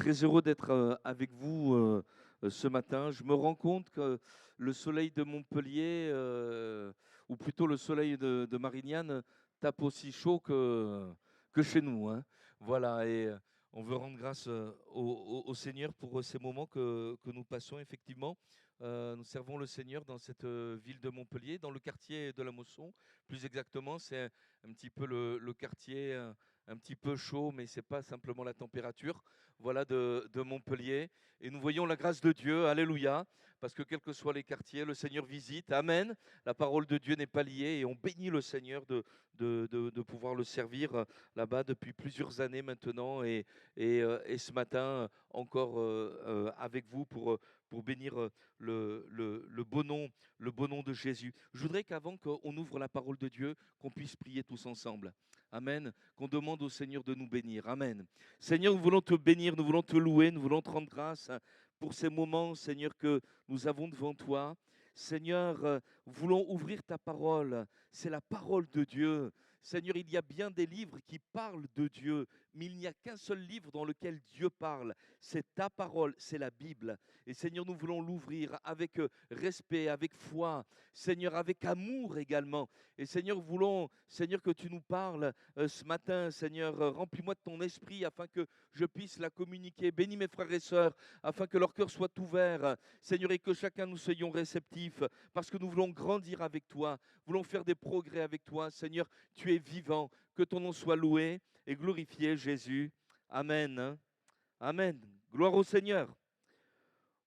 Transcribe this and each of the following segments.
Très heureux d'être avec vous ce matin. Je me rends compte que le soleil de Montpellier, ou plutôt le soleil de Marignane, tape aussi chaud que chez nous, hein. Voilà, et on veut rendre grâce au Seigneur pour ces moments que nous passons effectivement. Nous servons le Seigneur dans cette ville de Montpellier, dans le quartier de la Mosson. Plus exactement, c'est un petit peu le quartier un petit peu chaud, mais ce n'est pas simplement la température, voilà, de Montpellier. Et nous voyons la grâce de Dieu, alléluia, parce que quels que soient les quartiers, le Seigneur visite, amen. La parole de Dieu n'est pas liée et on bénit le Seigneur de pouvoir le servir là-bas depuis plusieurs années maintenant et ce matin encore avec vous pour bénir le beau nom de Jésus. Je voudrais qu'avant qu'on ouvre la parole de Dieu, qu'on puisse prier tous ensemble. Amen. Qu'on demande au Seigneur de nous bénir. Amen. Seigneur, nous voulons te bénir, nous voulons te louer, nous voulons te rendre grâce pour ces moments, Seigneur, que nous avons devant toi. Seigneur, voulons ouvrir ta parole. C'est la parole de Dieu. Seigneur, il y a bien des livres qui parlent de Dieu, mais il n'y a qu'un seul livre dans lequel Dieu parle. C'est ta parole, c'est la Bible. Et Seigneur, nous voulons l'ouvrir avec respect, avec foi, Seigneur, avec amour également. Et Seigneur, voulons, Seigneur, que tu nous parles ce matin, Seigneur. Remplis-moi de ton esprit afin que je puisse la communiquer. Bénis mes frères et sœurs afin que leur cœur soit ouvert, Seigneur, et que chacun nous soyons réceptifs parce que nous voulons grandir avec toi, voulons faire des progrès avec toi. Seigneur, tu es vivant, que ton nom soit loué et glorifié, Jésus. Amen. Amen. Gloire au Seigneur.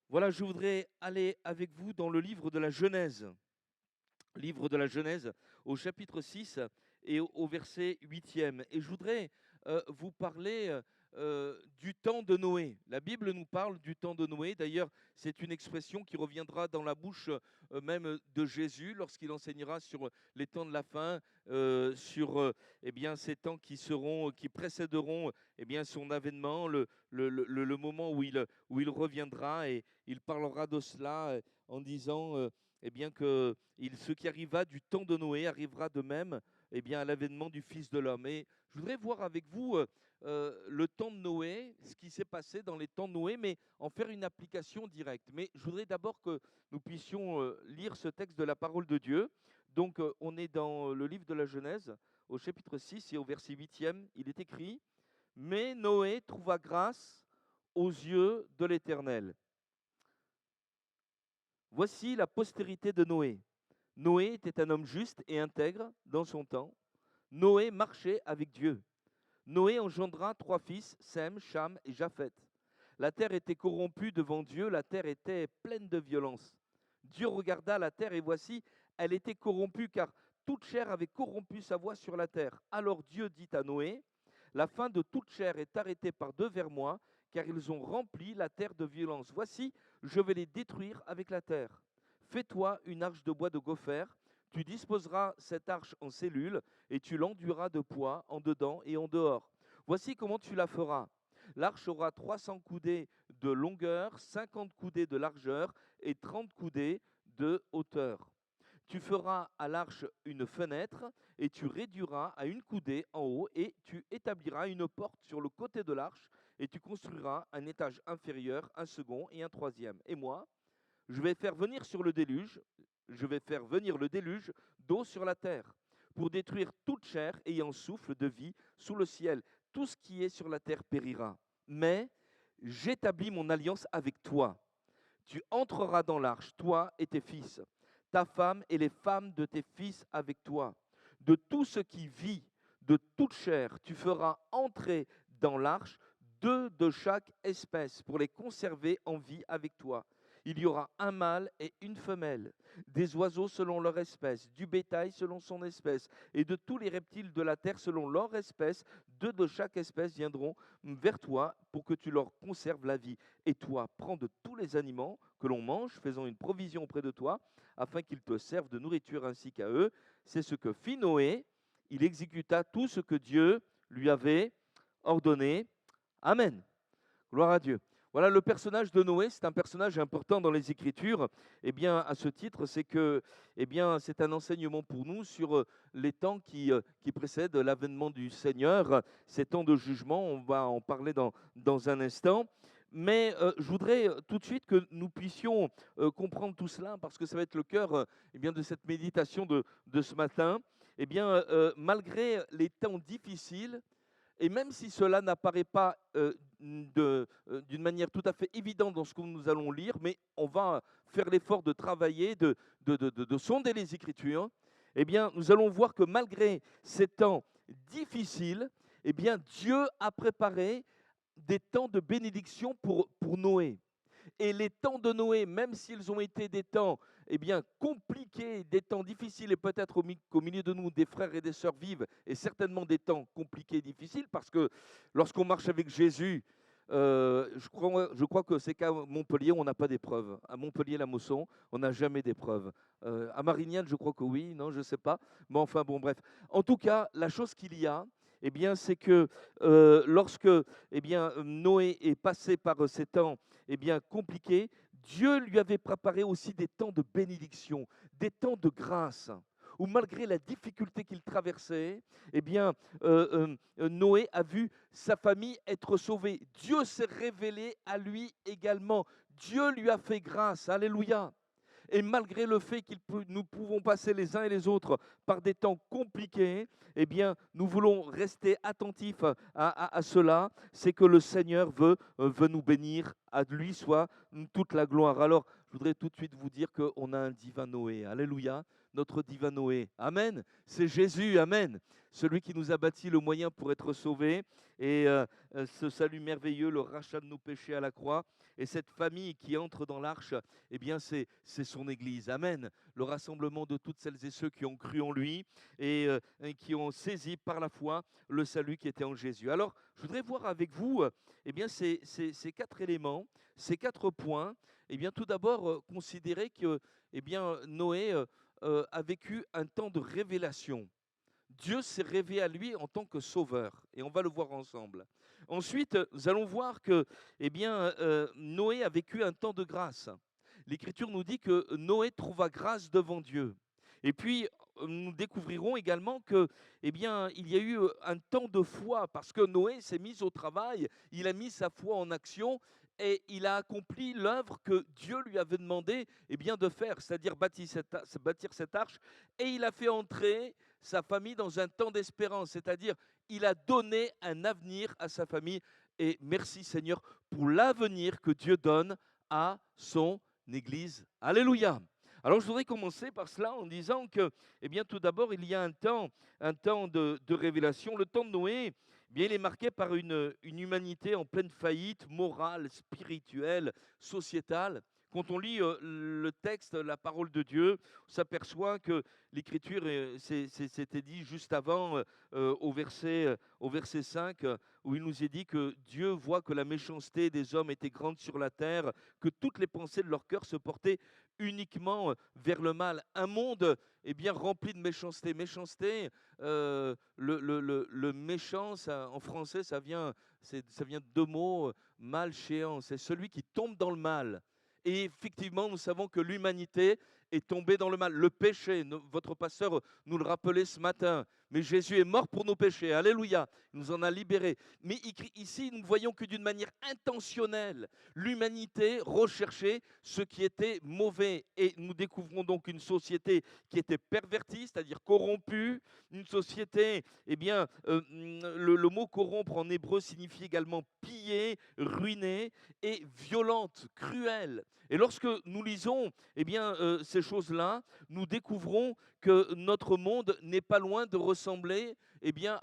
Voilà, je voudrais aller avec vous dans le livre de la Genèse. Livre de la Genèse au chapitre 6 et au verset 8e. Et je voudrais vous parler du temps de Noé. La Bible nous parle du temps de Noé. D'ailleurs, c'est une expression qui reviendra dans la bouche même de Jésus lorsqu'il enseignera sur les temps de la fin, sur eh bien, ces temps qui précéderont eh bien, son avènement, le moment où il reviendra, et il parlera de cela en disant eh bien que ce qui arriva du temps de Noé arrivera de même eh bien, à l'avènement du Fils de l'homme. Et je voudrais voir avec vous le temps de Noé, ce qui s'est passé dans les temps de Noé, mais en faire une application directe. Mais je voudrais d'abord que nous puissions lire ce texte de la parole de Dieu. Donc, on est dans le livre de la Genèse, au chapitre 6 et au verset 8e. Il est écrit « Mais Noé trouva grâce aux yeux de l'Éternel. Voici la postérité de Noé. Noé était un homme juste et intègre dans son temps. Noé marchait avec Dieu. Noé engendra 3 fils, Sem, Cham et Japheth. La terre était corrompue devant Dieu, la terre était pleine de violence. Dieu regarda la terre et voici, elle était corrompue car toute chair avait corrompu sa voie sur la terre. Alors Dieu dit à Noé, la fin de toute chair est arrêtée par devers moi, car ils ont rempli la terre de violence. Voici, je vais les détruire avec la terre. Fais-toi une arche de bois de gopher. Tu disposeras cette arche en cellules et tu l'enduiras de poids en dedans et en dehors. Voici comment tu la feras. L'arche aura 300 coudées de longueur, 50 coudées de largeur et 30 coudées de hauteur. Tu feras à l'arche une fenêtre et tu réduiras à une coudée en haut et tu établiras une porte sur le côté de l'arche et tu construiras un étage inférieur, un second et un troisième. Et moi, je vais faire venir le déluge d'eau sur la terre pour détruire toute chair ayant souffle de vie sous le ciel. Tout ce qui est sur la terre périra. Mais j'établis mon alliance avec toi. Tu entreras dans l'arche, toi et tes fils, ta femme et les femmes de tes fils avec toi. De tout ce qui vit, de toute chair, tu feras entrer dans l'arche 2 de chaque espèce pour les conserver en vie avec toi. Il y aura un mâle et une femelle, des oiseaux selon leur espèce, du bétail selon son espèce, et de tous les reptiles de la terre selon leur espèce. 2 de chaque espèce viendront vers toi pour que tu leur conserves la vie. Et toi, prends de tous les aliments que l'on mange, faisant une provision auprès de toi, afin qu'ils te servent de nourriture ainsi qu'à eux. C'est ce que fit Noé. Il exécuta tout ce que Dieu lui avait ordonné. Amen. Gloire à Dieu. Voilà, le personnage de Noé, c'est un personnage important dans les Écritures. Eh bien, à ce titre, c'est que, eh bien, c'est un enseignement pour nous sur les temps qui précèdent l'avènement du Seigneur, ces temps de jugement. On va en parler dans un instant. Mais je voudrais tout de suite que nous puissions comprendre tout cela, parce que ça va être le cœur eh bien, de cette méditation de ce matin. Eh bien, malgré les temps difficiles, et même si cela n'apparaît pas d'une manière tout à fait évidente dans ce que nous allons lire, mais on va faire l'effort de travailler, de sonder les Écritures, eh bien, nous allons voir que malgré ces temps difficiles, eh bien, Dieu a préparé des temps de bénédiction pour Noé. Et les temps de Noé, même s'ils ont été des temps eh bien, compliqués, des temps difficiles, et peut-être qu'au milieu de nous, des frères et des sœurs vivent, et certainement des temps compliqués et difficiles, parce que lorsqu'on marche avec Jésus, je crois que c'est qu'à Montpellier, on n'a pas d'épreuve. À Montpellier, la Mosson, on n'a jamais d'épreuve. À Marignane, je crois que oui, non, je ne sais pas. Mais enfin, bon, bref. En tout cas, la chose qu'il y a, eh bien, c'est que lorsque eh bien, Noé est passé par ces temps eh bien, compliqués, Dieu lui avait préparé aussi des temps de bénédiction, des temps de grâce, où malgré la difficulté qu'il traversait, eh bien, Noé a vu sa famille être sauvée. Dieu s'est révélé à lui également. Dieu lui a fait grâce. Alléluia. Et malgré le fait que nous pouvons passer les uns et les autres par des temps compliqués, eh bien, nous voulons rester attentifs à cela. C'est que le Seigneur veut nous bénir. À lui soit toute la gloire. Alors, je voudrais tout de suite vous dire qu'on a un divin Noé. Alléluia. Notre divin Noé. Amen. C'est Jésus. Amen. Celui qui nous a bâti le moyen pour être sauvés. Et ce salut merveilleux, le rachat de nos péchés à la croix. Et cette famille qui entre dans l'arche, eh bien, c'est son Église. Amen. Le rassemblement de toutes celles et ceux qui ont cru en lui et qui ont saisi par la foi le salut qui était en Jésus. Alors, je voudrais voir avec vous eh bien, ces 4 éléments, ces 4 points. Eh bien, tout d'abord, considérer que eh bien, Noé a vécu un temps de révélation. Dieu s'est révélé à lui en tant que sauveur, et on va le voir ensemble. Ensuite, nous allons voir que eh bien, Noé a vécu un temps de grâce. L'Écriture nous dit que Noé trouva grâce devant Dieu. Et puis, nous découvrirons également que, eh bien, il y a eu un temps de foi, parce que Noé s'est mis au travail, il a mis sa foi en action, et il a accompli l'œuvre que Dieu lui avait demandé eh bien, de faire, c'est-à-dire bâtir cette arche, et il a fait entrer sa famille dans un temps d'espérance, c'est-à-dire il a donné un avenir à sa famille. Et merci Seigneur pour l'avenir que Dieu donne à son Église. Alléluia. Alors je voudrais commencer par cela en disant que, eh bien, tout d'abord, il y a un temps de révélation. Le temps de Noé, eh bien, il est marqué par une humanité en pleine faillite morale, spirituelle, sociétale. Quand on lit le texte, la parole de Dieu, on s'aperçoit que l'Écriture, c'était dit juste avant, au verset 5, où il nous est dit que Dieu voit que la méchanceté des hommes était grande sur la terre, que toutes les pensées de leur cœur se portaient uniquement vers le mal. Un monde eh bien, rempli de méchanceté. Méchanceté, le méchant, en français, ça vient de 2 mots, malchéant. C'est celui qui tombe dans le mal. Et effectivement, nous savons que l'humanité est tombée dans le mal. Le péché, votre pasteur nous le rappelait ce matin, mais Jésus est mort pour nos péchés. Alléluia, il nous en a libérés. Mais ici, nous ne voyons que d'une manière intentionnelle, l'humanité recherchait ce qui était mauvais. Et nous découvrons donc une société qui était pervertie, c'est-à-dire corrompue, une société, eh bien, le mot corrompre en hébreu signifie également piller, ruiner, et violente, cruelle. Et lorsque nous lisons eh bien, ces choses-là, nous découvrons que notre monde n'est pas loin de ressembler eh bien,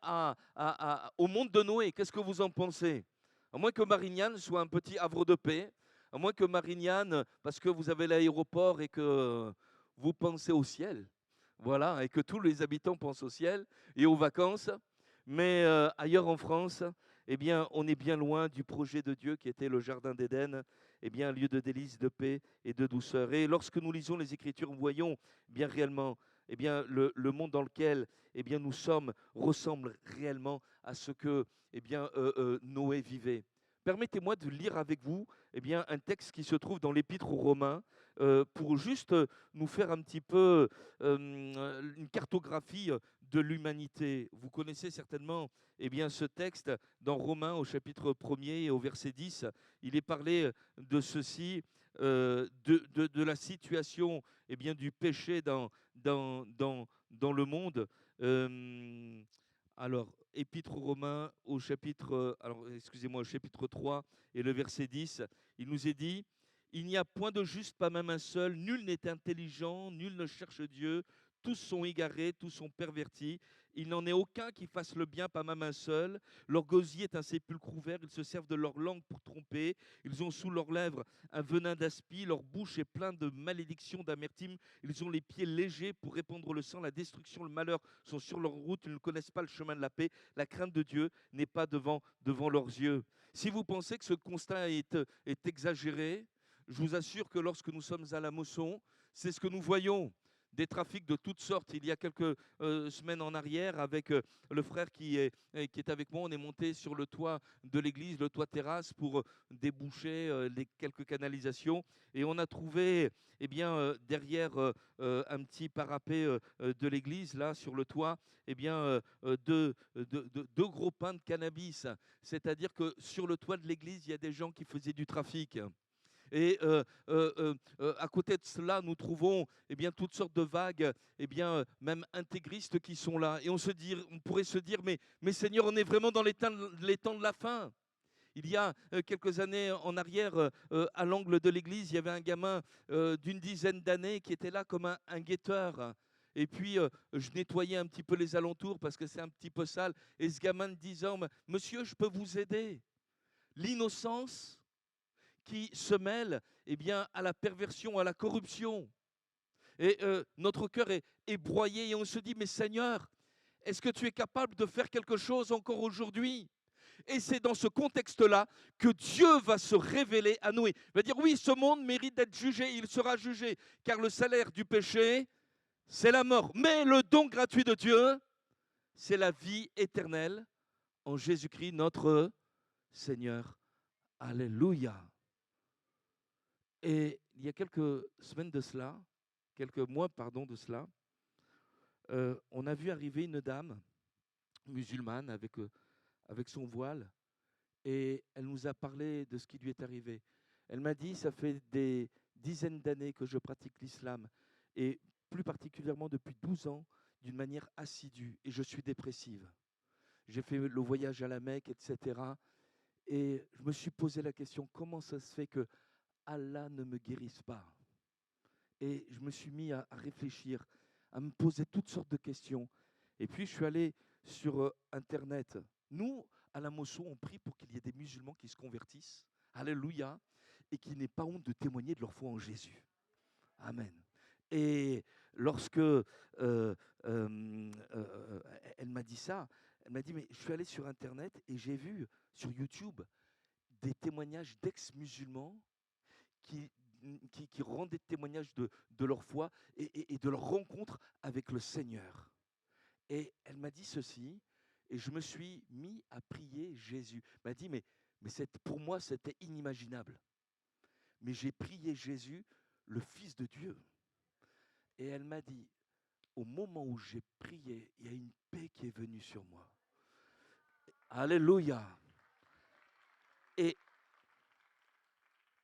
au monde de Noé. Qu'est-ce que vous en pensez? À moins que Marignane soit un petit havre de paix, à moins que Marignane, parce que vous avez l'aéroport et que vous pensez au ciel, voilà, et que tous les habitants pensent au ciel et aux vacances. Mais ailleurs en France, eh bien, on est bien loin du projet de Dieu qui était le Jardin d'Éden, eh bien, un lieu de délices, de paix et de douceur. Et lorsque nous lisons les Écritures, nous voyons bien réellement eh bien, le monde dans lequel eh bien, nous sommes ressemble réellement à ce que eh bien, Noé vivait. Permettez-moi de lire avec vous eh bien, un texte qui se trouve dans l'Épître aux Romains pour juste nous faire un petit peu une cartographie de l'humanité. Vous connaissez certainement ce texte dans Romains au chapitre 1er et au verset 10. Il est parlé de ceci, de la situation du péché dans le monde. Alors, Épître aux Romains au chapitre, au chapitre 3 et le verset 10, il nous est dit: il n'y a point de juste, pas même un seul, nul n'est intelligent, nul ne cherche Dieu, tous sont égarés, tous sont pervertis, il n'en est aucun qui fasse le bien, pas même un seul. Leur gosier est un sépulcre ouvert, ils se servent de leur langue pour tromper, ils ont sous leurs lèvres un venin d'aspi, leur bouche est pleine de malédictions, d'amertume, ils ont les pieds légers pour répandre le sang, la destruction, le malheur sont sur leur route, ils ne connaissent pas le chemin de la paix, la crainte de Dieu n'est pas devant leurs yeux. Si vous pensez que ce constat est exagéré, je vous assure que lorsque nous sommes à la Mosson, c'est ce que nous voyons. Des trafics de toutes sortes. Il y a quelques semaines en arrière, avec le frère qui est avec moi, on est monté sur le toit de l'église, le toit terrasse, pour déboucher les quelques canalisations. Et on a trouvé derrière un petit parapet de l'église, là, sur le toit, deux gros pains de cannabis. C'est-à-dire que sur le toit de l'église, il y a des gens qui faisaient du trafic. Et à côté de cela, nous trouvons toutes sortes de vagues, même intégristes qui sont là. Et on pourrait se dire, mais Seigneur, on est vraiment dans les temps de la fin. Il y a quelques années en arrière, à l'angle de l'église, il y avait un gamin d'une dizaine d'années qui était là comme un guetteur. Et puis, je nettoyais un petit peu les alentours parce que c'est un petit peu sale. Et ce gamin de 10 ans, monsieur, je peux vous aider. L'innocence qui se mêle à la perversion, à la corruption. Et notre cœur est broyé et on se dit, mais Seigneur, est-ce que tu es capable de faire quelque chose encore aujourd'hui? Et c'est dans ce contexte-là que Dieu va se révéler à nous. Il va dire, oui, ce monde mérite d'être jugé, il sera jugé, car le salaire du péché, c'est la mort. Mais le don gratuit de Dieu, c'est la vie éternelle en Jésus-Christ, notre Seigneur. Alléluia. Et il y a quelques semaines de cela, quelques mois, de cela, on a vu arriver une dame musulmane avec son voile et elle nous a parlé de ce qui lui est arrivé. Elle m'a dit, ça fait des dizaines d'années que je pratique l'islam et plus particulièrement depuis 12 ans d'une manière assidue et je suis dépressive. J'ai fait le voyage à la Mecque, etc. Et je me suis posé la question, comment ça se fait que Allah ne me guérisse pas? Et je me suis mis à réfléchir, à me poser toutes sortes de questions. Et puis, je suis allé sur Internet. Nous, à la Mosson, on prie pour qu'il y ait des musulmans qui se convertissent. Alléluia. Et qui n'aient pas honte de témoigner de leur foi en Jésus. Amen. Et lorsque elle m'a dit ça, elle m'a dit, mais je suis allé sur Internet et j'ai vu sur YouTube des témoignages d'ex-musulmans qui rendaient témoignage de leur foi et de leur rencontre avec le Seigneur. Et elle m'a dit ceci, et je me suis mis à prier Jésus. Elle m'a dit, mais pour moi, c'était inimaginable. Mais j'ai prié Jésus, le Fils de Dieu. Et elle m'a dit, au moment où j'ai prié, il y a une paix qui est venue sur moi. Alléluia. Et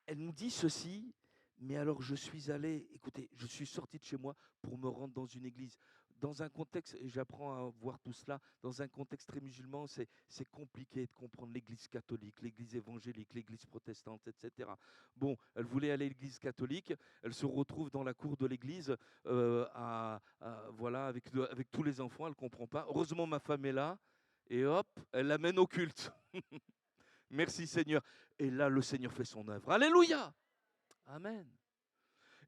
elle nous dit ceci, mais alors je suis allé, écoutez, je suis sorti de chez moi pour me rendre dans une église. Dans un contexte, et j'apprends à voir tout cela, dans un contexte très musulman, c'est compliqué de comprendre l'église catholique, l'église évangélique, l'église protestante, etc. Bon, elle voulait aller à l'église catholique, elle se retrouve dans la cour de l'église, voilà, avec tous les enfants, elle ne comprend pas. Heureusement, ma femme est là, et hop, elle l'amène au culte. Merci Seigneur. Et là, le Seigneur fait son œuvre. Alléluia. Amen.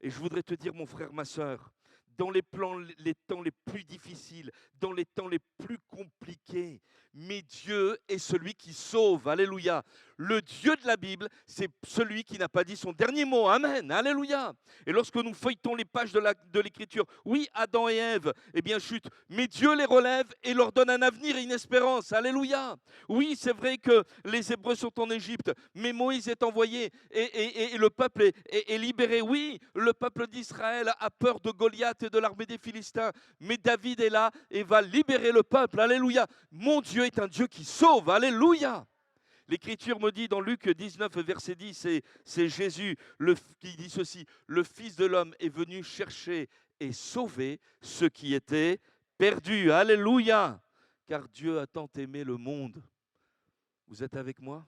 Et je voudrais te dire, mon frère, ma soeur, dans les temps les plus difficiles, dans les temps les plus compliqués, mais Dieu est celui qui sauve. Alléluia. le Dieu de la Bible, c'est celui qui n'a pas dit son dernier mot. Amen, alléluia. Et lorsque nous feuilletons les pages de l'Écriture, oui, Adam et Ève, eh bien, chutent, mais Dieu les relève et leur donne un avenir et une espérance. Alléluia. Oui, c'est vrai que les Hébreux sont en Égypte, mais Moïse est envoyé et le peuple est libéré. Oui, le peuple d'Israël a peur de Goliath et de l'armée des Philistins, mais David est là et va libérer le peuple. Alléluia. Mon Dieu est un Dieu qui sauve. Alléluia. L'Écriture me dit dans Luc 19, verset 10, c'est Jésus qui dit ceci, le Fils de l'homme est venu chercher et sauver ceux qui étaient perdus. Alléluia. Car Dieu a tant aimé le monde. Vous êtes avec moi?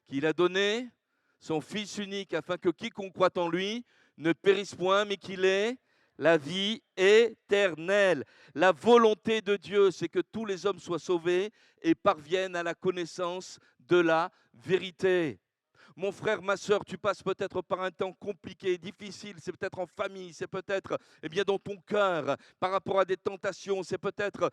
Qu'il a donné son Fils unique afin que quiconque croit en lui ne périsse point, mais qu'il ait la vie éternelle. La volonté de Dieu, c'est que tous les hommes soient sauvés et parviennent à la connaissance de la vérité. Mon frère, ma soeur, tu passes peut-être par un temps compliqué, difficile, c'est peut-être en famille, c'est peut-être bien dans ton cœur, par rapport à des tentations, c'est peut-être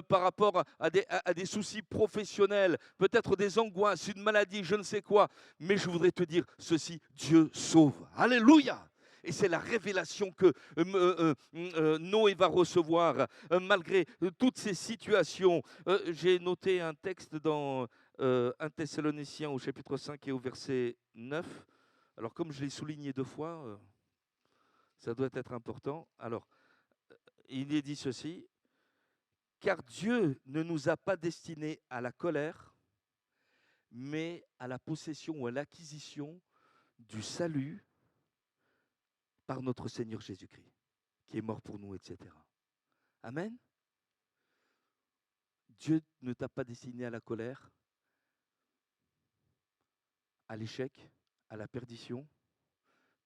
par rapport à des soucis professionnels, peut-être des angoisses, une maladie, je ne sais quoi. Mais je voudrais te dire ceci, Dieu sauve. Alléluia. Et c'est la révélation que Noé va recevoir malgré toutes ces situations. J'ai noté un texte dans 1 Thessaloniciens au chapitre 5 et au verset 9. Alors comme je l'ai souligné 2 fois, ça doit être important. Alors, il est dit ceci, car Dieu ne nous a pas destinés à la colère, mais à la possession ou à l'acquisition du salut par notre Seigneur Jésus-Christ, qui est mort pour nous, etc. Amen. Dieu ne t'a pas destiné à la colère, à l'échec, à la perdition,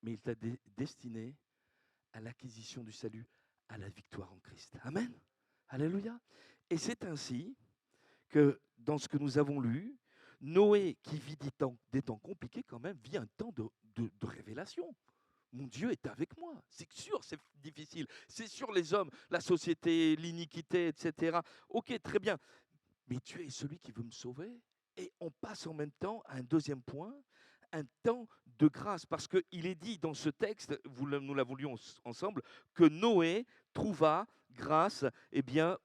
mais il t'a destiné à l'acquisition du salut, à la victoire en Christ. Amen. Alléluia. Et c'est ainsi que dans ce que nous avons lu, Noé, qui vit des temps compliqués quand même, vit un temps de révélation. Mon Dieu est avec moi. C'est sûr, c'est difficile. C'est sûr, les hommes, la société, l'iniquité, etc. Ok, très bien. Mais Dieu est celui qui veut me sauver. Et on passe en même temps à un deuxième point, un temps de grâce. Parce qu'il est dit dans ce texte, nous l'avons lu ensemble, que Noé trouva grâce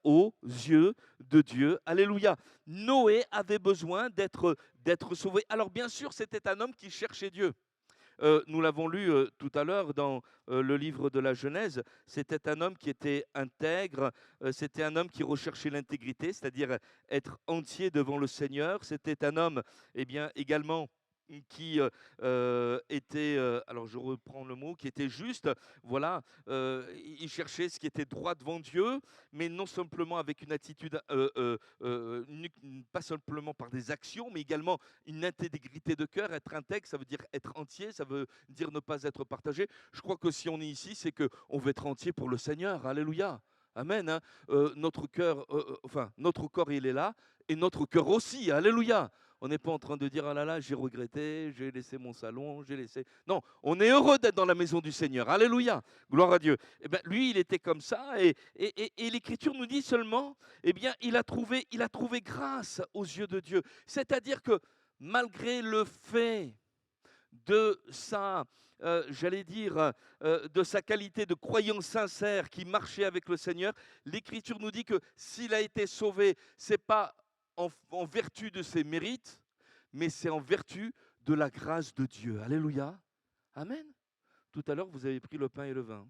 aux yeux de Dieu. Alléluia. Noé avait besoin d'être sauvé. Alors bien sûr, c'était un homme qui cherchait Dieu. Nous l'avons lu tout à l'heure dans le livre de la Genèse, c'était un homme qui était intègre, c'était un homme qui recherchait l'intégrité, c'est-à-dire être entier devant le Seigneur. C'était un homme également qui était, alors je reprends le mot, qui était juste, voilà, il cherchait ce qui était droit devant Dieu, mais non simplement avec une attitude, pas simplement par des actions, mais également une intégrité de cœur. Être intègre, ça veut dire être entier, ça veut dire ne pas être partagé. Je crois que si on est ici, c'est qu'on veut être entier pour le Seigneur. Alléluia. Amen. Hein. Notre cœur, notre corps, il est là, et notre cœur aussi. Alléluia. On n'est pas en train de dire, ah là là, j'ai regretté, j'ai laissé mon salon, j'ai laissé... Non, on est heureux d'être dans la maison du Seigneur. Alléluia, gloire à Dieu. Eh bien, lui, il était comme ça, et l'Écriture nous dit seulement, il a trouvé grâce aux yeux de Dieu. C'est-à-dire que malgré le fait de sa, de sa qualité de croyant sincère qui marchait avec le Seigneur, l'Écriture nous dit que s'il a été sauvé, c'est pas en vertu de ses mérites, mais c'est en vertu de la grâce de Dieu. Alléluia. Amen. Tout à l'heure, vous avez pris le pain et le vin.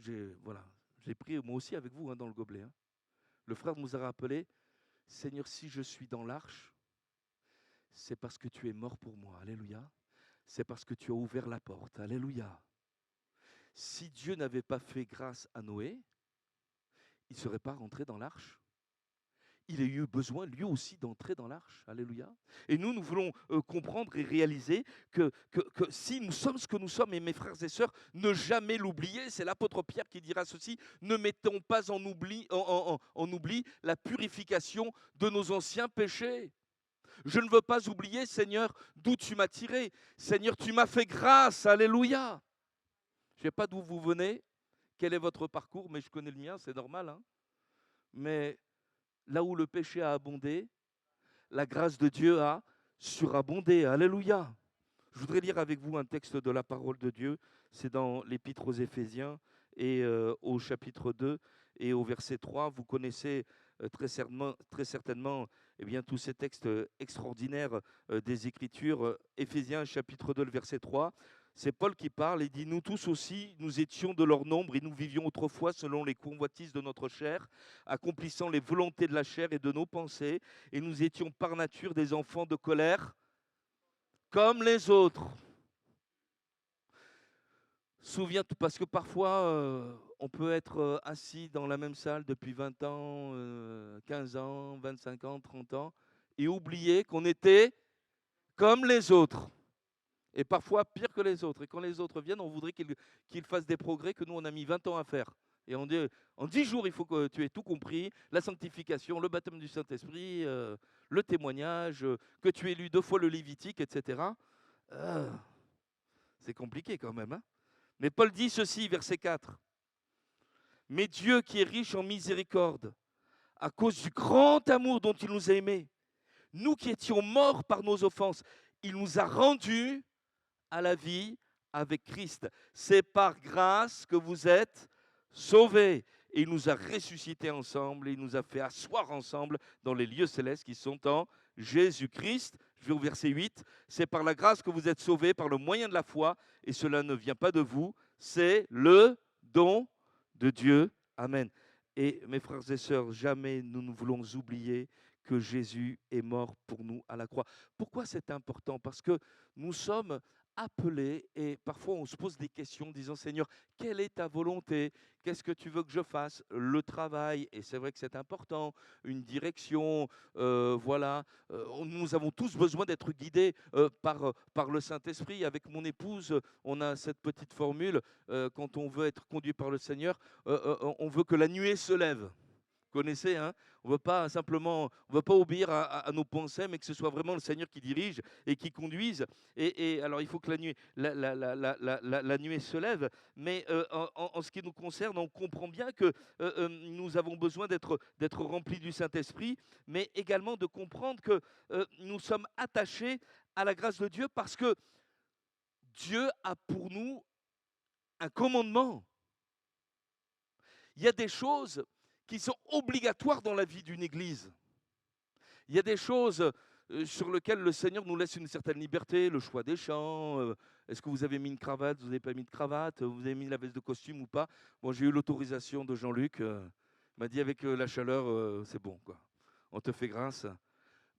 J'ai pris moi aussi avec vous dans le gobelet. Hein. Le frère nous a rappelé, Seigneur, si je suis dans l'arche, c'est parce que tu es mort pour moi. Alléluia. C'est parce que tu as ouvert la porte. Alléluia. Si Dieu n'avait pas fait grâce à Noé, il ne serait pas rentré dans l'arche. Il a eu besoin, lui aussi, d'entrer dans l'arche. Alléluia. Et nous voulons comprendre et réaliser que si nous sommes ce que nous sommes, et mes frères et sœurs, ne jamais l'oublier, c'est l'apôtre Pierre qui dira ceci, ne mettons pas en oubli la purification de nos anciens péchés. Je ne veux pas oublier, Seigneur, d'où tu m'as tiré. Seigneur, tu m'as fait grâce. Alléluia. Je ne sais pas d'où vous venez, quel est votre parcours, mais je connais le mien, c'est normal. Hein. Mais Là où le péché a abondé, la grâce de Dieu a surabondé. Alléluia. Je voudrais lire avec vous un texte de la parole de Dieu. C'est dans l'Épître aux Éphésiens et au chapitre 2 et au verset 3. Vous connaissez très certainement eh bien, tous ces textes extraordinaires des Écritures. Éphésiens chapitre 2, le verset 3. C'est Paul qui parle et dit, nous tous aussi, nous étions de leur nombre et nous vivions autrefois selon les convoitises de notre chair, accomplissant les volontés de la chair et de nos pensées, et nous étions par nature des enfants de colère, comme les autres. Souviens-toi, parce que parfois, on peut être assis dans la même salle depuis 20 ans, 15 ans, 25 ans, 30 ans, et oublier qu'on était comme les autres, et parfois pire que les autres. Et quand les autres viennent, on voudrait qu'ils fassent des progrès que nous, on a mis 20 ans à faire. Et on dit, en 10 jours, il faut que tu aies tout compris, la sanctification, le baptême du Saint-Esprit, le témoignage, que tu aies lu 2 fois le Lévitique, etc. C'est compliqué quand même, hein. Mais Paul dit ceci, verset 4. Mais Dieu qui est riche en miséricorde, à cause du grand amour dont il nous a aimés, nous qui étions morts par nos offenses, il nous a rendus à la vie avec Christ. C'est par grâce que vous êtes sauvés. Et il nous a ressuscités ensemble et il nous a fait asseoir ensemble dans les lieux célestes qui sont en Jésus-Christ. Je vais au verset 8. C'est par la grâce que vous êtes sauvés par le moyen de la foi et cela ne vient pas de vous, c'est le don de Dieu. Amen. Et mes frères et sœurs, jamais nous ne voulons oublier que Jésus est mort pour nous à la croix. Pourquoi c'est important? Parce que nous sommes appelés et parfois on se pose des questions disant Seigneur, quelle est ta volonté? Qu'est-ce que tu veux que je fasse? Le travail, et c'est vrai que c'est important, une direction, voilà. Nous avons tous besoin d'être guidés par le Saint-Esprit. Avec mon épouse, on a cette petite formule, quand on veut être conduit par le Seigneur, on veut que la nuée se lève. Connaissez, hein? On veut pas simplement, on veut pas obéir à nos pensées, mais que ce soit vraiment le Seigneur qui dirige et qui conduise. Et alors, il faut que la nuée se lève. Mais en ce qui nous concerne, on comprend bien que nous avons besoin d'être remplis du Saint-Esprit, mais également de comprendre que nous sommes attachés à la grâce de Dieu parce que Dieu a pour nous un commandement. Il y a des choses qui sont obligatoires dans la vie d'une église. Il y a des choses sur lesquelles le Seigneur nous laisse une certaine liberté, le choix des chants. Est-ce que vous avez mis une cravate? Vous n'avez pas mis de cravate? Vous avez mis la veste de costume ou pas? Bon, j'ai eu l'autorisation de Jean-Luc. Il m'a dit avec la chaleur, c'est bon, quoi. On te fait grâce.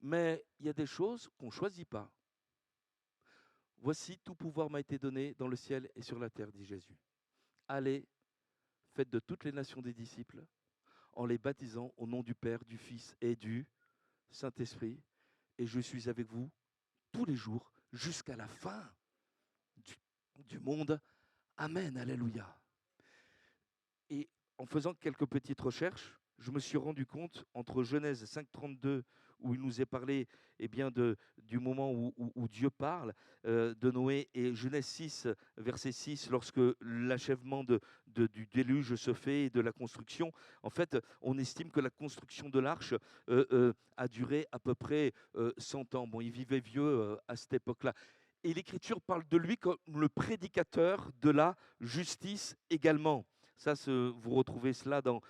Mais il y a des choses qu'on ne choisit pas. Voici, tout pouvoir m'a été donné dans le ciel et sur la terre, dit Jésus. Allez, faites de toutes les nations des disciples, en les baptisant au nom du Père, du Fils et du Saint-Esprit, et je suis avec vous tous les jours jusqu'à la fin du monde. Amen, alléluia. Et en faisant quelques petites recherches, je me suis rendu compte, entre Genèse 5,32, où il nous est parlé bien du moment où Dieu parle de Noé, et Genèse 6, verset 6, lorsque l'achèvement du déluge se fait et de la construction. En fait, on estime que la construction de l'arche a duré à peu près 100 ans. Bon, il vivait vieux à cette époque-là. Et l'Écriture parle de lui comme le prédicateur de la justice également. Ça, vous retrouvez cela dans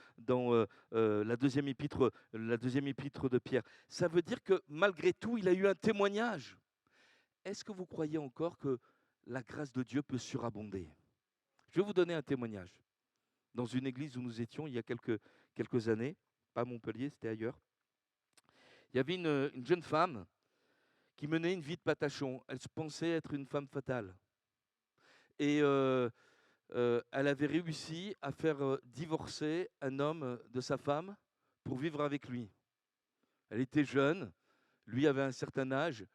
la deuxième épître de Pierre. Ça veut dire que malgré tout, il a eu un témoignage. Est-ce que vous croyez encore que la grâce de Dieu peut surabonder? Je vais vous donner un témoignage. Dans une église où nous étions il y a quelques années, pas à Montpellier, c'était ailleurs, il y avait une jeune femme qui menait une vie de patachon. Elle se pensait être une femme fatale. Et elle avait réussi à faire divorcer un homme de sa femme pour vivre avec lui. Elle était jeune, lui avait un certain âge,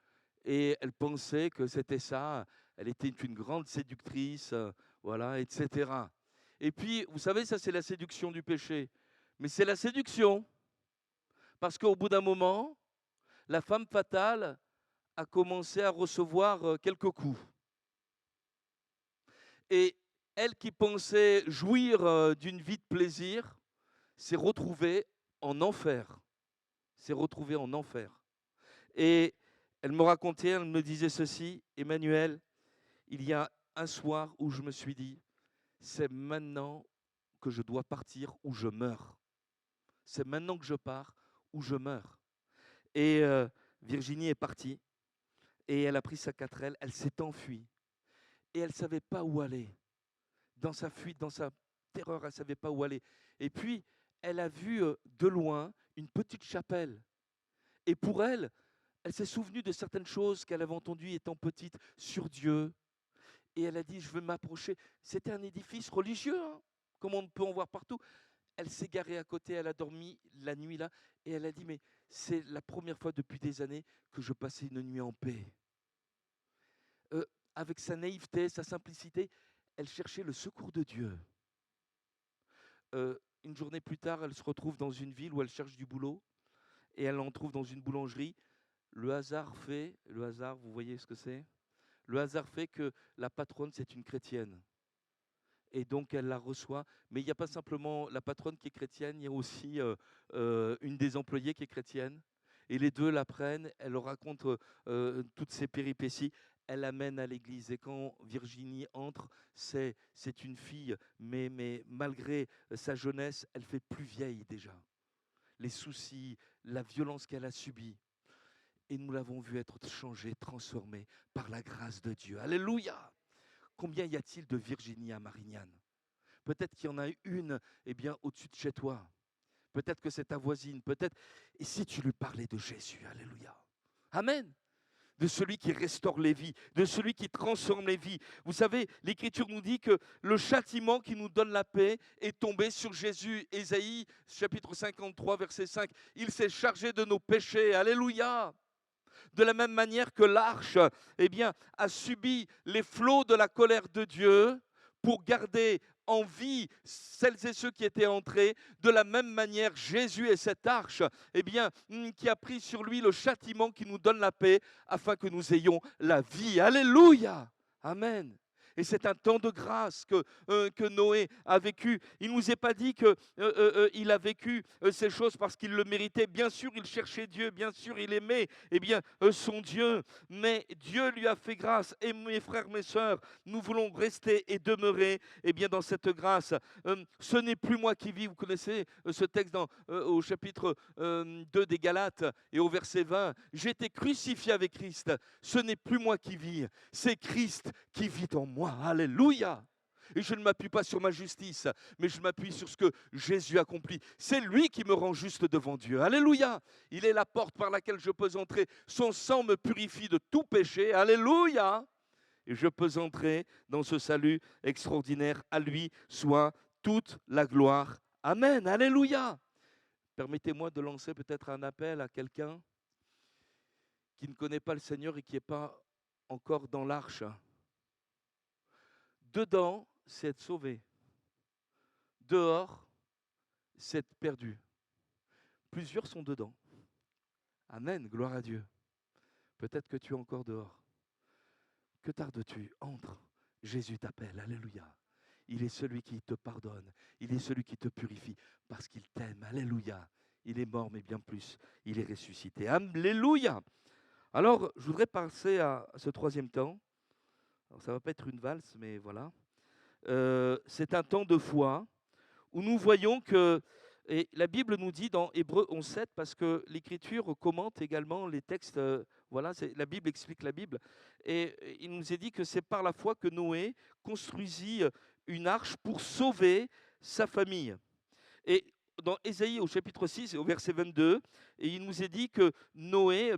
et elle pensait que c'était ça. Elle était une grande séductrice, voilà, etc. Et puis, vous savez, ça c'est la séduction du péché. Mais c'est la séduction, parce qu'au bout d'un moment, la femme fatale a commencé à recevoir quelques coups. Et elle qui pensait jouir d'une vie de plaisir s'est retrouvée en enfer. s'est retrouvée en enfer. Et elle me racontait, elle me disait ceci: Emmanuel, il y a un soir où je me suis dit, c'est maintenant que je dois partir ou je meurs. C'est maintenant que je pars ou je meurs. Et Virginie est partie et elle a pris sa 4L, elle s'est enfuie et elle ne savait pas où aller. Dans sa fuite, dans sa terreur, elle ne savait pas où aller. Et puis, elle a vu de loin une petite chapelle. Et pour elle, elle s'est souvenue de certaines choses qu'elle avait entendues étant petite sur Dieu. Et elle a dit, je veux m'approcher. C'était un édifice religieux, hein, comme on peut en voir partout. Elle s'est garée à côté, elle a dormi la nuit là. Et elle a dit, mais c'est la première fois depuis des années que je passais une nuit en paix. Avec sa naïveté, sa simplicité, elle cherchait le secours de Dieu. Une journée plus tard, elle se retrouve dans une ville où elle cherche du boulot et elle en trouve dans une boulangerie. Le hasard, vous voyez ce que c'est? Le hasard fait que la patronne, c'est une chrétienne. Et donc, elle la reçoit. Mais il n'y a pas simplement la patronne qui est chrétienne, il y a aussi une des employées qui est chrétienne. Et les deux la prennent, elle leur raconte toutes ses péripéties. Elle l'amène à l'église. Et quand Virginie entre, c'est une fille, mais malgré sa jeunesse, elle fait plus vieille déjà. Les soucis, la violence qu'elle a subie. Et nous l'avons vu être changée, transformée par la grâce de Dieu. Alléluia! Combien y a-t-il de Virginie à Marignane? Peut-être qu'il y en a une au-dessus de chez toi. Peut-être que c'est ta voisine. Peut-être. Et si tu lui parlais de Jésus, alléluia. Amen. De celui qui restaure les vies, de celui qui transforme les vies. Vous savez, l'Écriture nous dit que le châtiment qui nous donne la paix est tombé sur Jésus. Ésaïe, chapitre 53, verset 5. Il s'est chargé de nos péchés. Alléluia. De la même manière que l'arche, a subi les flots de la colère de Dieu pour garder en vie celles et ceux qui étaient entrés. De la même manière, Jésus est cette arche, qui a pris sur lui le châtiment qui nous donne la paix, afin que nous ayons la vie. Alléluia. Amen. Et c'est un temps de grâce que Noé a vécu. Il ne nous est pas dit qu'il a vécu ces choses parce qu'il le méritait. Bien sûr, il cherchait Dieu. Bien sûr, il aimait son Dieu. Mais Dieu lui a fait grâce. Et mes frères, mes sœurs, nous voulons rester et demeurer dans cette grâce. Ce n'est plus moi qui vis. Vous connaissez ce texte au chapitre 2 des Galates et au verset 20. J'ai été crucifié avec Christ. Ce n'est plus moi qui vis. C'est Christ qui vit en moi. Alléluia. Et je ne m'appuie pas sur ma justice, mais je m'appuie sur ce que Jésus accomplit. C'est lui qui me rend juste devant Dieu. Alléluia. Il est la porte par laquelle je peux entrer. Son sang me purifie de tout péché. Alléluia. Et je peux entrer dans ce salut extraordinaire. À lui soit toute la gloire. Amen. Alléluia. Permettez-moi de lancer peut-être un appel à quelqu'un qui ne connaît pas le Seigneur et qui n'est pas encore dans l'arche. Dedans, c'est être sauvé. Dehors, c'est être perdu. Plusieurs sont dedans. Amen, gloire à Dieu. Peut-être que tu es encore dehors. Que tardes-tu? Entre. Jésus t'appelle. Alléluia. Il est celui qui te pardonne. Il est celui qui te purifie parce qu'il t'aime. Alléluia. Il est mort, mais bien plus. Il est ressuscité. Alléluia. Alors, je voudrais passer à ce troisième temps. Alors, ça ne va pas être une valse, mais voilà. C'est un temps de foi où nous voyons que, et la Bible nous dit dans Hébreux 11.7, parce que l'Écriture commente également les textes, la Bible explique la Bible, et il nous est dit que c'est par la foi que Noé construisit une arche pour sauver sa famille. Et dans Ésaïe au chapitre 6 et au verset 22, et il nous est dit que Noé,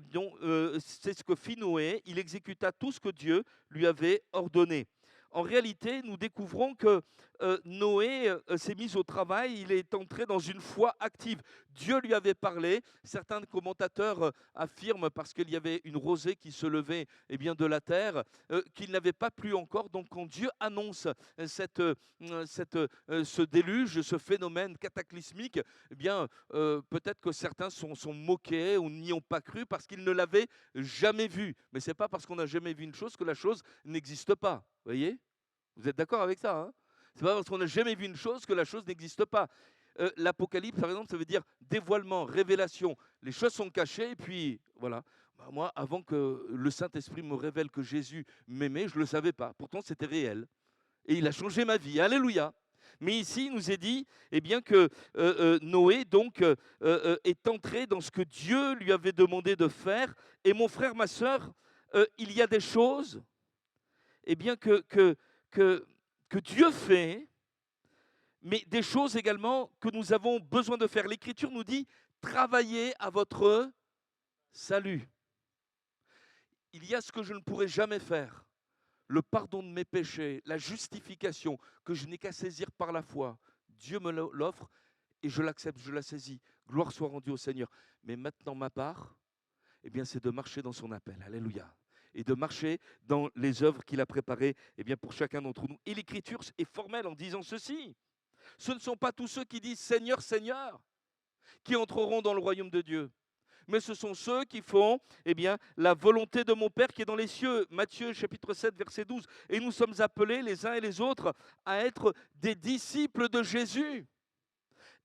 c'est ce que fit Noé, il exécuta tout ce que Dieu lui avait ordonné. En réalité, nous découvrons que Noé s'est mis au travail, il est entré dans une foi active. Dieu lui avait parlé. Certains commentateurs affirment, parce qu'il y avait une rosée qui se levait de la terre, qu'il n'avait pas plu encore. Donc quand Dieu annonce ce déluge, ce phénomène cataclysmique, peut-être que certains sont moqués ou n'y ont pas cru parce qu'ils ne l'avaient jamais vu. Mais ce n'est pas parce qu'on n'a jamais vu une chose que la chose n'existe pas. Vous voyez? Vous êtes d'accord avec ça, hein? C'est pas parce qu'on n'a jamais vu une chose que la chose n'existe pas. L'Apocalypse, par exemple, ça veut dire dévoilement, révélation. Les choses sont cachées, et puis voilà. Bah, moi, avant que le Saint-Esprit me révèle que Jésus m'aimait, je ne le savais pas. Pourtant, c'était réel. Et il a changé ma vie. Alléluia. Mais ici, il nous est dit eh bien, que Noé donc, est entré dans ce que Dieu lui avait demandé de faire. Et mon frère, ma sœur, il y a des choses eh bien, que Dieu fait, mais des choses également que nous avons besoin de faire. L'Écriture nous dit travaillez à votre salut. Il y a ce que je ne pourrai jamais faire, le pardon de mes péchés, la justification que je n'ai qu'à saisir par la foi. Dieu me l'offre et je l'accepte, je la saisis. Gloire soit rendue au Seigneur. Mais maintenant, ma part, eh bien, c'est de marcher dans son appel. Alléluia. Et de marcher dans les œuvres qu'il a préparées eh bien, pour chacun d'entre nous. Et l'Écriture est formelle en disant ceci. Ce ne sont pas tous ceux qui disent Seigneur, Seigneur, qui entreront dans le royaume de Dieu, mais ce sont ceux qui font eh bien, la volonté de mon Père qui est dans les cieux. Matthieu chapitre 7, verset 12. Et nous sommes appelés les uns et les autres à être des disciples de Jésus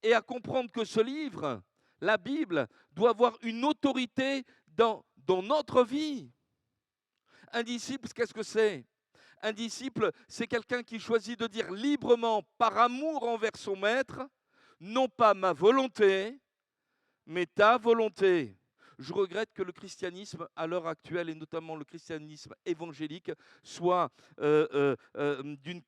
et à comprendre que ce livre, la Bible, doit avoir une autorité dans notre vie. Un disciple, qu'est-ce que c'est? Un disciple, c'est quelqu'un qui choisit de dire librement, par amour envers son maître, non pas ma volonté, mais ta volonté. Je regrette que le christianisme, à l'heure actuelle, et notamment le christianisme évangélique, soit d'une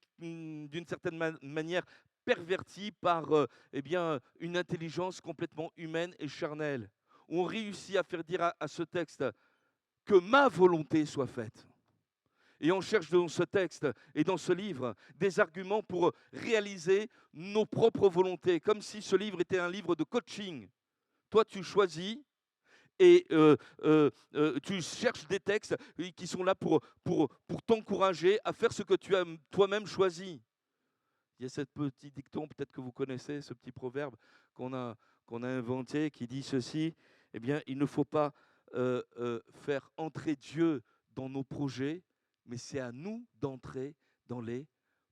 certaine manière perverti par eh bien, une intelligence complètement humaine et charnelle. On réussit à faire dire à ce texte que ma volonté soit faite. Et on cherche dans ce texte et dans ce livre des arguments pour réaliser nos propres volontés, comme si ce livre était un livre de coaching. Toi, tu choisis et tu cherches des textes qui sont là pour t'encourager à faire ce que tu as toi-même choisi. Il y a ce petit dicton, peut-être que vous connaissez, ce petit proverbe qu'on a inventé qui dit ceci, eh bien, il ne faut pas faire entrer Dieu dans nos projets, mais c'est à nous d'entrer dans les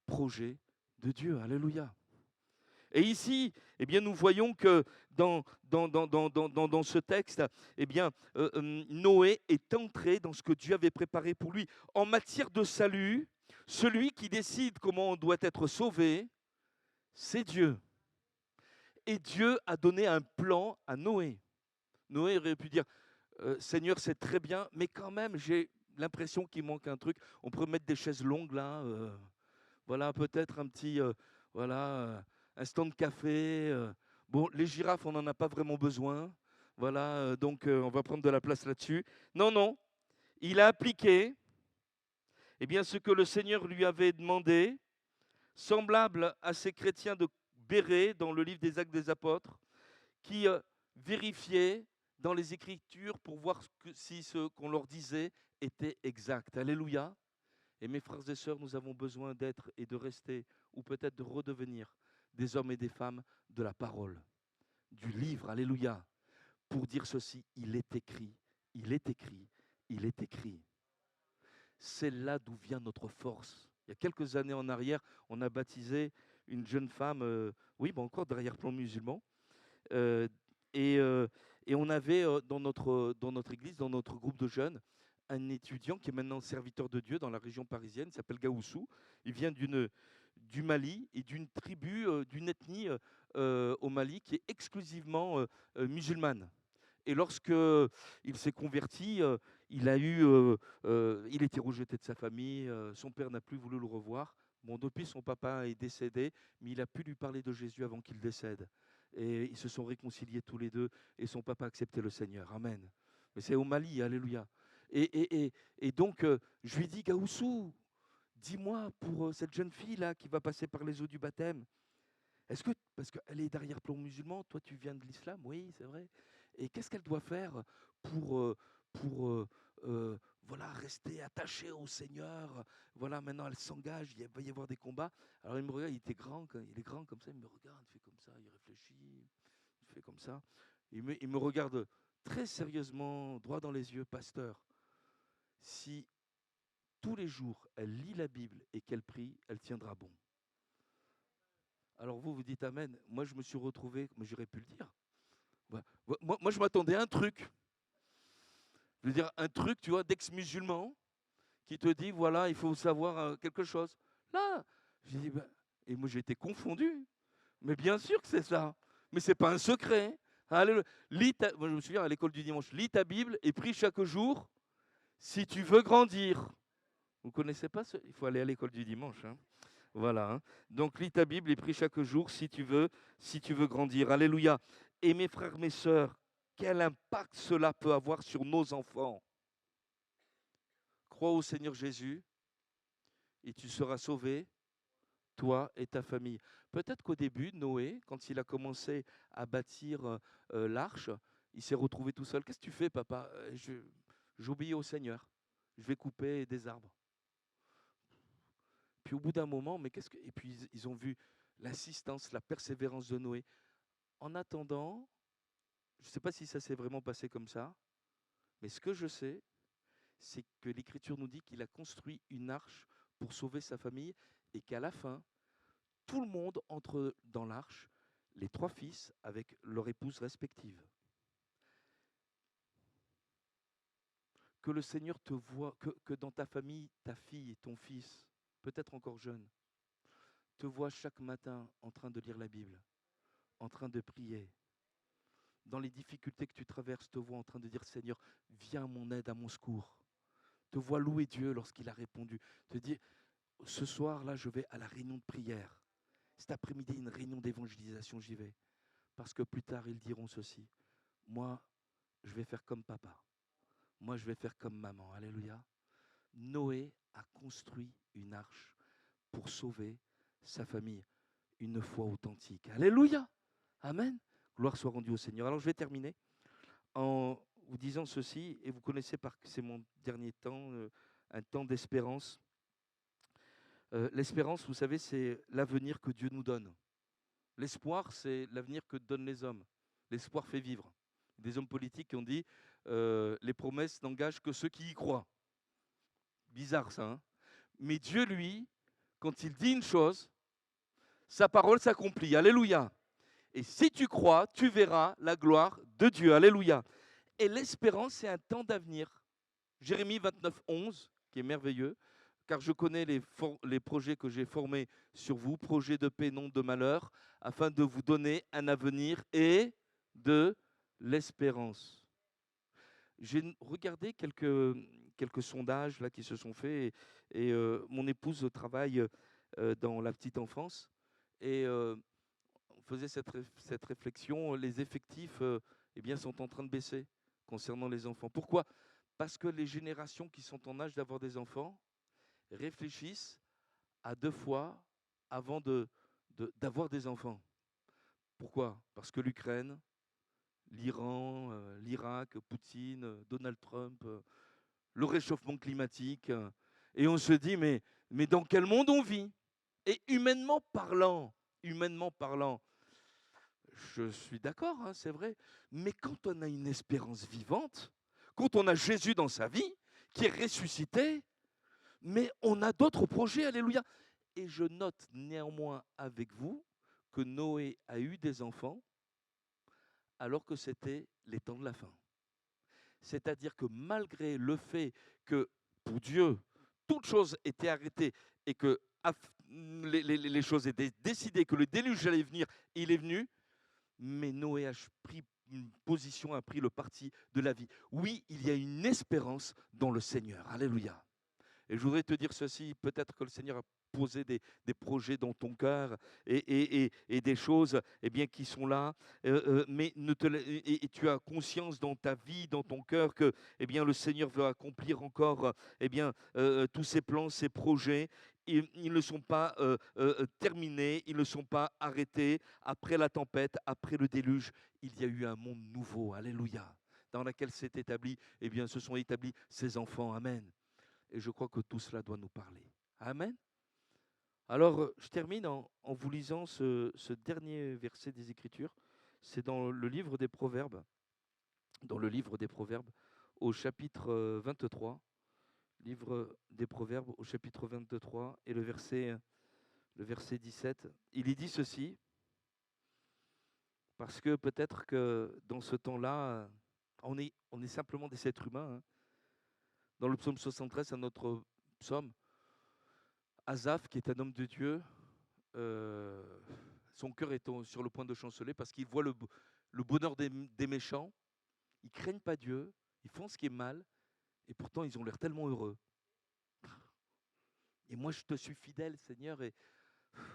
projets de Dieu. Alléluia. Et ici, eh bien, nous voyons que dans ce texte, eh bien, Noé est entré dans ce que Dieu avait préparé pour lui. En matière de salut, celui qui décide comment on doit être sauvé, c'est Dieu. Et Dieu a donné un plan à Noé. Noé aurait pu dire, Seigneur, c'est très bien, mais quand même, j'ai l'impression qu'il manque un truc. On pourrait mettre des chaises longues là. Voilà, peut-être un petit, voilà, un stand de café. Bon, les girafes, on n'en a pas vraiment besoin. Voilà, donc on va prendre de la place là-dessus. Non, non, il a appliqué eh bien, ce que le Seigneur lui avait demandé, semblable à ces chrétiens de Bérée dans le livre des Actes des Apôtres, qui vérifiaient dans les Écritures pour voir si ce qu'on leur disait était exact. Alléluia. Et mes frères et sœurs, nous avons besoin d'être et de rester, ou peut-être de redevenir, des hommes et des femmes de la parole, du livre, alléluia, pour dire ceci, il est écrit, il est écrit, il est écrit. C'est là d'où vient notre force. Il y a quelques années en arrière, on a baptisé une jeune femme, oui, bon, encore d'arrière-plan musulman, euh, et, euh, et on avait dans notre église, dans notre groupe de jeunes, un étudiant qui est maintenant serviteur de Dieu dans la région parisienne, il s'appelle Gaoussou. Il vient du Mali et d'une tribu, d'une ethnie au Mali qui est exclusivement musulmane. Et lorsque il s'est converti, il était rejeté de sa famille, son père n'a plus voulu le revoir. Bon, depuis, son papa est décédé, mais il a pu lui parler de Jésus avant qu'il décède. Et ils se sont réconciliés tous les deux, et son papa a accepté le Seigneur. Amen. Mais c'est au Mali, alléluia. Et donc, je lui dis, Gaoussou, dis-moi pour cette jeune fille-là qui va passer par les eaux du baptême, est-ce que, parce qu'elle est d'arrière-plan musulman, toi tu viens de l'islam, oui, c'est vrai. Et qu'est-ce qu'elle doit faire pour, voilà, rester attachée au Seigneur? Voilà, maintenant elle s'engage, il va y avoir des combats. Alors il me regarde, il est grand comme ça, il me regarde, il fait comme ça, il réfléchit, il fait comme ça. Il me regarde très sérieusement, droit dans les yeux, pasteur. Si tous les jours elle lit la Bible et qu'elle prie, elle tiendra bon. Alors vous, vous dites Amen. Moi, je me suis retrouvé, mais j'aurais pu le dire. Moi, je m'attendais à un truc. Je veux dire, un truc, tu vois, d'ex-musulman qui te dit, voilà, il faut savoir quelque chose. Là, j'ai dit, ben, et moi, j'ai été confondu. Mais bien sûr que c'est ça. Mais c'est pas un secret. Alléluia. Moi, je me souviens à l'école du dimanche, lis ta Bible et prie chaque jour si tu veux grandir. Vous ne connaissez pas ce... Il faut aller à l'école du dimanche. Hein. Voilà. Hein. Donc, lis ta Bible et prie chaque jour si tu veux grandir. Alléluia. Et mes frères, mes sœurs, quel impact cela peut avoir sur nos enfants. Crois au Seigneur Jésus et tu seras sauvé, toi et ta famille. Peut-être qu'au début, Noé, quand il a commencé à bâtir l'arche, il s'est retrouvé tout seul. Qu'est-ce que tu fais, papa? J'obéis au Seigneur. Je vais couper des arbres. Puis au bout d'un moment, mais qu'est-ce que... Et puis ils ont vu l'assistance, la persévérance de Noé. En attendant, je ne sais pas si ça s'est vraiment passé comme ça, mais ce que je sais, c'est que l'Écriture nous dit qu'il a construit une arche pour sauver sa famille et qu'à la fin, tout le monde entre dans l'arche, les 3 fils avec leur épouse respective. Que le Seigneur te voie, que dans ta famille, ta fille et ton fils, peut-être encore jeune, te voient chaque matin en train de lire la Bible, en train de prier. Dans les difficultés que tu traverses, te voient en train de dire Seigneur, viens à mon aide, à mon secours. Te voient louer Dieu lorsqu'il a répondu. Te dire, ce soir, là, je vais à la réunion de prière. Cet après-midi, une réunion d'évangélisation, j'y vais. Parce que plus tard, ils diront ceci. Moi, je vais faire comme papa. Moi, je vais faire comme maman. Alléluia. Noé a construit une arche pour sauver sa famille. Une foi authentique. Alléluia. Amen. Gloire soit rendue au Seigneur. Alors, je vais terminer en vous disant ceci, et vous connaissez c'est mon dernier temps, un temps d'espérance. L'espérance, vous savez, c'est l'avenir que Dieu nous donne. L'espoir, c'est l'avenir que donnent les hommes. L'espoir fait vivre. Des hommes politiques qui ont dit les promesses n'engagent que ceux qui y croient. Bizarre ça, hein. Mais Dieu, lui, quand il dit une chose, sa parole s'accomplit. Alléluia. Et si tu crois, tu verras la gloire de Dieu. Alléluia. Et l'espérance, c'est un temps d'avenir. Jérémie 29, 11, qui est merveilleux, car je connais les projets que j'ai formés sur vous, projets de paix, non de malheur, afin de vous donner un avenir et de l'espérance. J'ai regardé quelques sondages là, qui se sont faits et mon épouse travaille dans la petite enfance et on faisait cette réflexion, les effectifs eh bien, sont en train de baisser concernant les enfants. Pourquoi? Parce que les générations qui sont en âge d'avoir des enfants réfléchissent à 2 fois avant d'avoir des enfants. Pourquoi? Parce que l'Ukraine, l'Iran, l'Irak, Poutine, Donald Trump, le réchauffement climatique. Et on se dit, mais dans quel monde on vit? Et humainement parlant, je suis d'accord, hein, c'est vrai, mais quand on a une espérance vivante, quand on a Jésus dans sa vie, qui est ressuscité, mais on a d'autres projets, alléluia. Et je note néanmoins avec vous que Noé a eu des enfants alors que c'était les temps de la fin. C'est-à-dire que malgré le fait que pour Dieu, toute chose était arrêtée et que les choses étaient décidées, que le déluge allait venir, il est venu, mais Noé a pris une position, a pris le parti de la vie. Oui, il y a une espérance dans le Seigneur. Alléluia. Et je voudrais te dire ceci, peut-être que le Seigneur a posé des projets dans ton cœur et des choses eh bien, qui sont là, mais et tu as conscience dans ta vie, dans ton cœur que eh bien, le Seigneur veut accomplir encore eh bien, tous ses plans, ses projets. Ils ne sont pas terminés, ils ne sont pas arrêtés. Après la tempête, après le déluge, il y a eu un monde nouveau, alléluia, dans lequel s'est établi, eh bien, se sont établis ses enfants, amen. Et je crois que tout cela doit nous parler. Amen. Alors, je termine en vous lisant ce dernier verset des Écritures. C'est dans le livre des Proverbes, au chapitre 23. Livre des Proverbes, au chapitre 23, et le verset le verset 17, il y dit ceci, parce que peut-être que dans ce temps-là, on est simplement des êtres humains, hein. Dans le psaume 73, un autre psaume, Asaph, qui est un homme de Dieu, euh, son cœur est sur le point de chanceler parce qu'il voit le bonheur des méchants. Ils craignent pas Dieu, ils font ce qui est mal, et pourtant ils ont l'air tellement heureux. Et moi, je te suis fidèle, Seigneur, et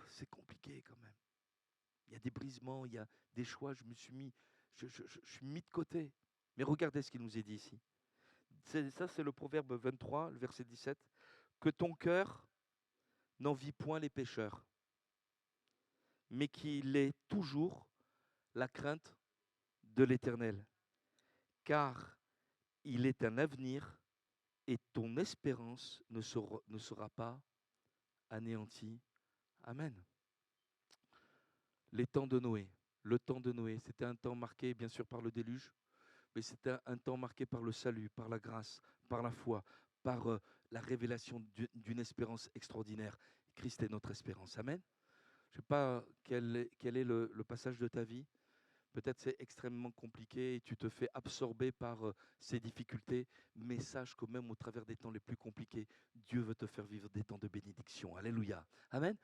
c'est compliqué quand même. Il y a des brisements, il y a des choix, je suis mis de côté. Mais regardez ce qu'il nous est dit ici. Ça, c'est le proverbe 23, le verset 17. Que ton cœur n'envie point les pécheurs, mais qu'il ait toujours la crainte de l'Éternel, car il est un avenir et ton espérance ne sera pas anéantie. Amen. Les temps de Noé. Le temps de Noé, c'était un temps marqué bien sûr par le déluge, mais c'était un temps marqué par le salut, par la grâce, par la foi, par la révélation d'une espérance extraordinaire. Christ est notre espérance. Amen. Je ne sais pas quel est le passage de ta vie. Peut-être c'est extrêmement compliqué et tu te fais absorber par ces difficultés, mais sache que même au travers des temps les plus compliqués, Dieu veut te faire vivre des temps de bénédiction. Alléluia. Amen.